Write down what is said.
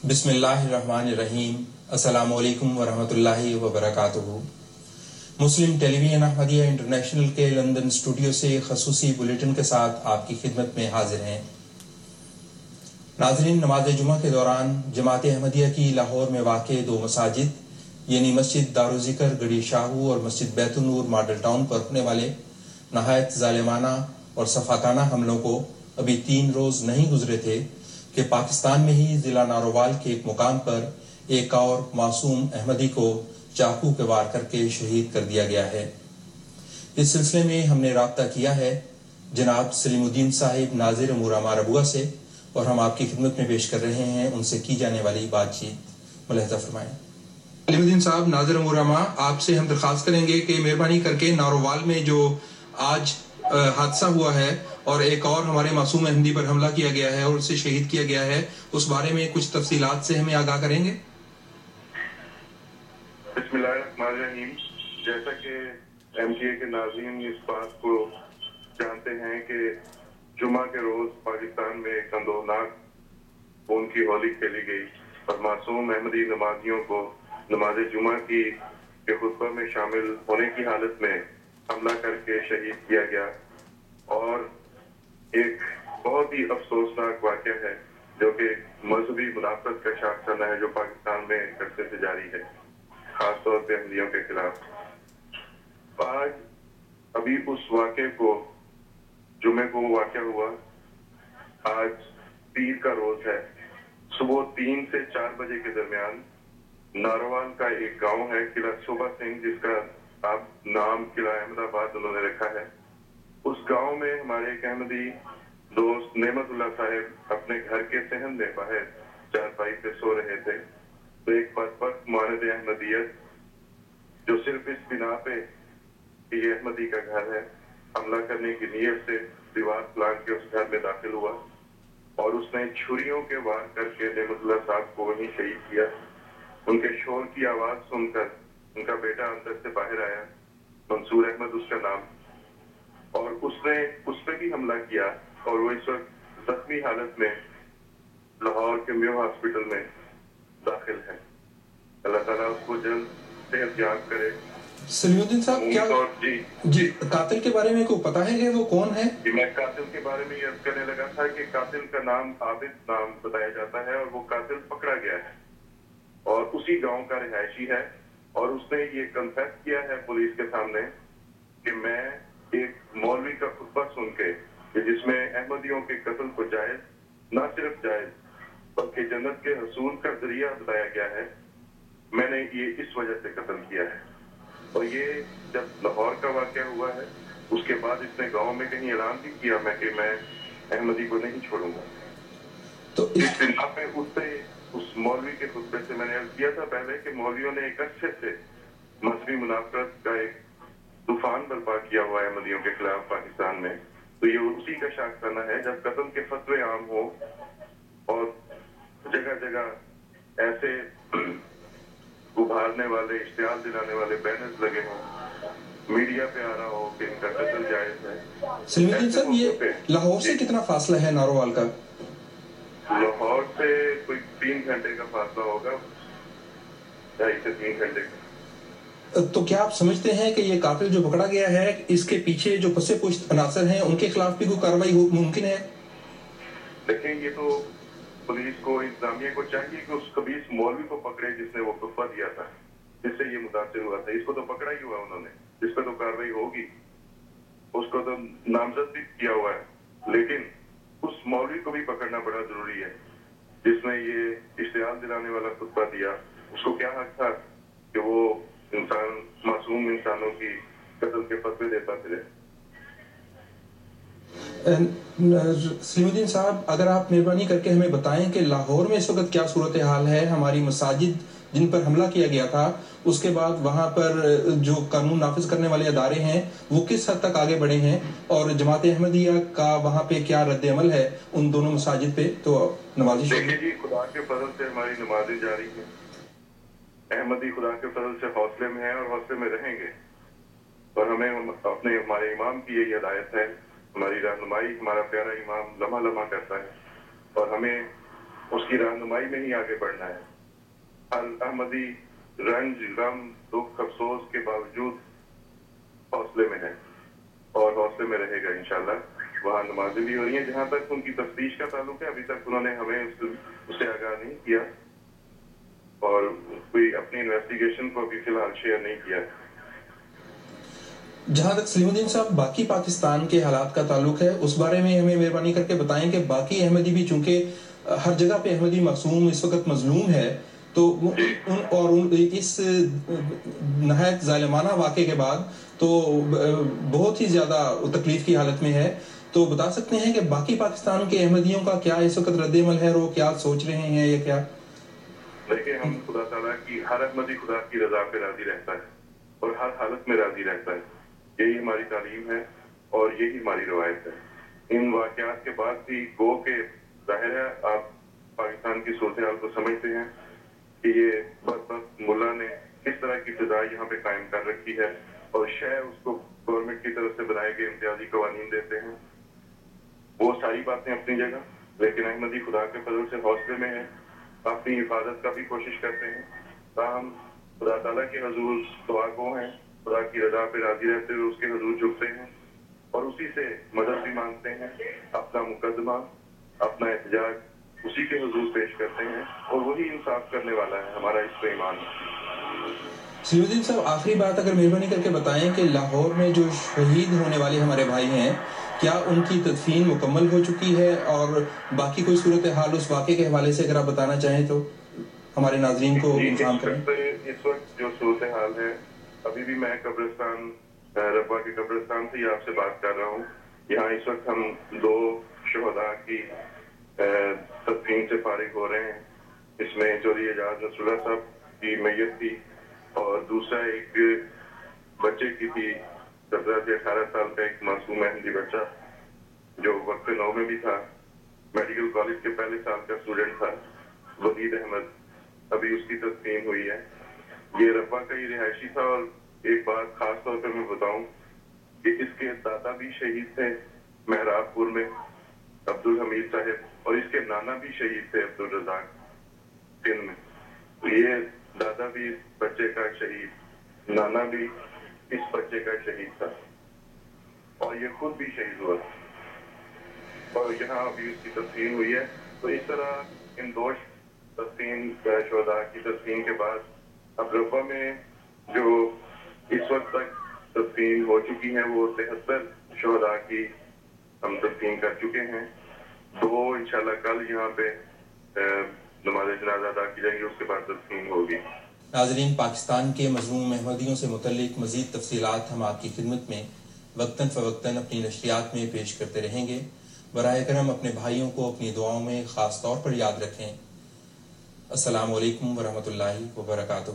बिस्मिल्लाहिर्रहमानिर्रहीम। अस्सलामु अलैकुम वरहमतुल्लाहि वबरकातुहू। मुस्लिम टेलीविजन अहमदिया इंटरनेशनल के लंदन स्टूडियो से खसूसी बुलेटिन के साथ आपकी खिदमत में हाजिर हैं। नाज़रीन, नमाज जुमा के दौरान जमात अहमदिया की लाहौर में वाक़े दो मसाजिद यानी मस्जिद दारुल ज़िक्र गड़ी शाहू और मस्जिद बैतुल नूर मॉडल टाउन पर होने वाले नहायत ज़ालिमाना और सफाकाना हमलों को अभी 3 रोज़ नहीं गुजरे थे कि पाकिस्तान में ही ज़िला नारोवाल के एक मुकाम पर एक और मासूम अहमदी को चाकू के वार करके शहीद कर दिया गया है। इस सिलसिले में हमने राब्ता किया है जनाब सलीमुद्दीन साहिब नाजिर मुरामा रबुआ से और हम आपकी खिदमत में पेश कर रहे हैं उनसे की जाने वाली बातचीत। मुलाहिज़ा फरमाएं। सलीमुद्दीन साहब नाजिर मुरामा, आपसे हम दरख्वास्त करेंगे कि मेहरबानी करके नारोवाल में जो आज हादसा हुआ है और एक और हमारे मासूम अहमदी पर हमला किया गया है और उसे शहीद किया गया है, उस बारे में कुछ तफसीलात से हमें आगाह करेंगे। बिस्मिल्लाहिर्रहमानिर्रहीम। जैसा कि एमटीए के नाज़रीन इस बात को जानते हैं कि जुमा के रोज पाकिस्तान में एक अंदोनाक खून की होली खेली गई और मासूम अहमदी नमाजियों को नमाज जुमा की के खुतबा में शामिल होने की हालत में हमला करके शहीद किया गया और एक बहुत ही अफसोसनाक वाक़या है जो कि मजहबी मुनाफरत का शाखसाना है जो पाकिस्तान में अरसे से जारी है, खास तौर पे अहमदियों के खिलाफ। आज अभी उस वाक़े को जुमे को वाक़या हुआ, आज पीर का रोज है। सुबह 3 से 4 बजे के दरमियान नारोवाल का एक गांव है किला शोभा सिंह, जिसका आप नाम किला अहमदाबाद उन्होंने रखा है। उस गांव में हमारे एक अहमदी दोस्त नेमतुल्ला साहब अपने घर के सहन में बाहर चारपाई पे सो रहे थे तो एक बदबख्त मानद अहमदियत जो सिर्फ इस बिना पे कि ये अहमदी का घर है हमला करने की नीयत से दीवार प्लान के उस घर में दाखिल हुआ और उसने छुरियों के वार करके नेमतुल्ला साहब को वहीं शहीद किया। उनके शोर की आवाज सुनकर उनका बेटा अंदर से बाहर आया, मंसूर अहमद उसका नाम, और उसने उस पर भी हमला किया और वो इस वक्त जख्मी हालत में लाहौर के म्यो हॉस्पिटल में दाखिल है। अल्लाह ताला उसको जल्द सेहत याब करे। सलीमुद्दीन साहब, क्या जी कातिल के बारे में को पता है कि वो कौन है? मैं कातिल के बारे में अर्ज करने लगा था कि कातिल का नाम आबिद नाम बताया जाता है और वो कातिल पकड़ा गया है और उसी गांव का रिहायशी है और उसने ये कन्फेस किया है पुलिस के सामने कि मैं एक मौलवी का खुतबा सुन के जिसमें अहमदियों के कत्ल को जायज, ना सिर्फ जायज बल्कि जन्नत के हसूल का जरिया बताया गया है, मैंने ये इस वजह से कत्ल किया है। और ये जब लाहौर का वाक़या हुआ है उसके बाद इसने गांव में कहीं ऐलान भी किया मैं कि मैं अहमदी को नहीं छोड़ूंगा। तो इस बिना पे उस मौलवी के खुतबे से मैंने अर्ज किया था पहले कि मौलवियों ने एक अच्छे से मजहबी मुनाफरत का एक तूफान बर्पा किया हुआ है अहमदियों के खिलाफ पाकिस्तान में। तो ये उसी का शाखसाना है जब कत्ल के फतवे आम हो और जगह जगह ऐसे उभारने वाले इश्तिहार दिलाने वाले बैनर्स लगे हों, मीडिया पे आ रहा हो कि इनका कत्ल जायज है। सलीमुद्दीन साहब, ये लाहौर से कितना फासला है नारोवाल का? लाहौर से कोई 3 घंटे का फासला होगा, 2.5 से 3 घंटे का। तो क्या आप समझते हैं कि ये कातिल जो पकड़ा गया है इसके पीछे जो पसे पुश्त अनासर हैं उनके खिलाफ भी कोई कार्रवाई मुमकिन है? देखिए, ये तो पुलिस को इंतजामिया को चाहिए कि उस खबीस मौलवी को पकड़े जिसने वो खुतबा दिया था, जिससे ये मुतासिर हुआ था। इसको तो पकड़ा ही हुआ उन्होंने, इस पर तो कार्रवाई होगी, उसको तो नामजद भी किया हुआ है, लेकिन उस मौलवी को भी पकड़ना बड़ा जरूरी है जिसने ये इश्तिहार दिलाने वाला खुतबा दिया। उसको क्या हक था कि वो इंसान मासूम इंसानों की कत्ल के फतवे देता फिरे। सलीमुद्दीन साहब, अगर आप मेहरबानी करके हमें बताएं कि लाहौर में इस वक्त क्या सूरत हाल है। हमारी मसाजिद जिन पर हमला किया गया था उसके बाद वहां पर जो कानून नाफिज करने वाले अदारे हैं वो किस हद तक आगे बढ़े हैं और जमात अहमदिया का वहां पे क्या रद्द अमल है उन दोनों मसाजिद पे? तो नमाजी देखिए जी, खुदा के फजल से हमारी नमाजें जारी हैं। अहमदी खुदा के फजल से हौसले में है और हौसले में रहेंगे और हमें हमारे इमाम की यही हिदायत है, हमारी रहनुमाई हमारा प्यारा इमाम लम्हा लम्हा करता है और हमें اس کی رہنمائی میں ہی آگے بڑھنا ہے. ہر احمدی رنج غم دکھ افسوس کے باوجود حوصلے میں ہے اور حوصلے میں رہے گا انشاءاللہ. وہاں نمازیں بھی ہو رہی ہیں. جہاں تک ان کی تفتیش کا تعلق ہے ابھی تک انہوں نے ہمیں اس سے آگاہ نہیں کیا اور کوئی اپنی انویسٹیگیشن کو ابھی فی الحال شیئر نہیں کیا. جہاں تک سلیم الدین صاحب باقی پاکستان کے حالات کا تعلق ہے اس بارے میں ہمیں مہربانی کر کے بتائیں کہ باقی احمدی بھی چونکہ ہر جگہ پہ احمدی معصوم اس وقت مظلوم ہے تو اس نہایت ظالمانہ واقعے کے بعد تو بہت ہی زیادہ تکلیف کی حالت میں ہے. تو بتا سکتے ہیں کہ باقی پاکستان کے احمدیوں کا کیا اس وقت رد عمل ہے, وہ کیا سوچ رہے ہیں یا کیا؟ دیکھیں, ہم خدا تعالیٰ کی ہر احمدی خدا کی رضا پہ راضی رہتا ہے اور ہر حالت میں راضی رہتا ہے. یہی ہماری تعلیم ہے اور یہی ہماری روایت ہے. ان واقعات کے بعد بھی گو کہ ظاہر ہے آپ پاکستان کی صورتحال کو سمجھتے ہیں کہ یہ بدبخت ملا نے کس طرح کی فضا یہاں پہ قائم کر رکھی ہے اور شہ اس کو گورنمنٹ کی طرف سے بنائے گئے امتیازی قوانین دیتے ہیں. وہ ساری باتیں اپنی جگہ, لیکن احمدی خدا کے فضل سے حوصلے میں ہے, اپنی حفاظت کا بھی کوشش کرتے ہیں. تاہم خدا تعالیٰ کے حضور دعا گو ہیں, خدا کی رضا پہ راضی رہتے ہوئے اس کے حضور جھکتے ہیں اور اسی سے مدد بھی مانگتے ہیں. اپنا مقدمہ اپنا احتجاج اسی کے حضور پیش کرتے ہیں اور وہی انصاف کرنے والا ہے. ہمارا اس پہ ایمان ہے. سلیم الدین صاحب, آخری بات اگر مہربانی کر کے بتائیں کہ لاہور میں جو شہید ہونے والے ہمارے بھائی ہیں کیا ان کی تدفین مکمل ہو چکی ہے, اور باقی کوئی صورتحال اس واقعے کے حوالے سے اگر آپ بتانا چاہیں تو ہمارے ناظرین کو انفارم کریں. اس وقت جو صورتحال ہے, ابھی بھی میں قبرستان ربا کے قبرستان سے ہی آپ سے بات کر رہا ہوں. یہاں اس وقت ہم 2 شہداء کی تدفین سے فارغ ہو رہے ہیں. اس میں چودھری اعجاز نصر اللہ صاحب کی میت تھی اور دوسرا ایک بچے کی تھی 17 سے 18 سال کا ایک معصوم احمدی بچہ جو وقت 9 میں بھی تھا, میڈیکل کالج کے پہلے سال کا اسٹوڈنٹ تھا, وحید احمد. ابھی اس کی تدفین ہوئی ہے. یہ ربا کا ہی رہائشی تھا. اور ایک بات خاص طور پہ میں بتاؤں کہ اس کے دادا بھی شہید تھے محراب پور میں, عبدالحمید صاحب, اور اس کے نانا بھی شہید تھے عبدالرزاق سندھ میں. یہ دادا بھی اس بچے کا شہید, نانا بھی اس بچے کا شہید تھا اور یہ خود بھی شہید ہوا اور یہاں ابھی اس کی تدفین ہوئی ہے. تو اس طرح ان 2 تدفین شہداء کی تدفین کے بعد اب ربا میں جو اس وقت تک تدفین ہو چکی ہیں وہ 73 شہداء کی ہم تدفین کر چکے ہیں. 2 انشاءاللہ کل یہاں پہ نماز جنازہ ادا کی جائے گی, اس کے بعد تدفین ہوگی. ناظرین, پاکستان کے مظلوم احمدیوں سے متعلق مزید تفصیلات ہم آپ کی خدمت میں وقتاً فوقتاً اپنی نشریات میں پیش کرتے رہیں گے. براہ کرم اپنے بھائیوں کو اپنی دعاؤں میں خاص طور پر یاد رکھیں. السلام علیکم ورحمۃ اللہ وبرکاتہ.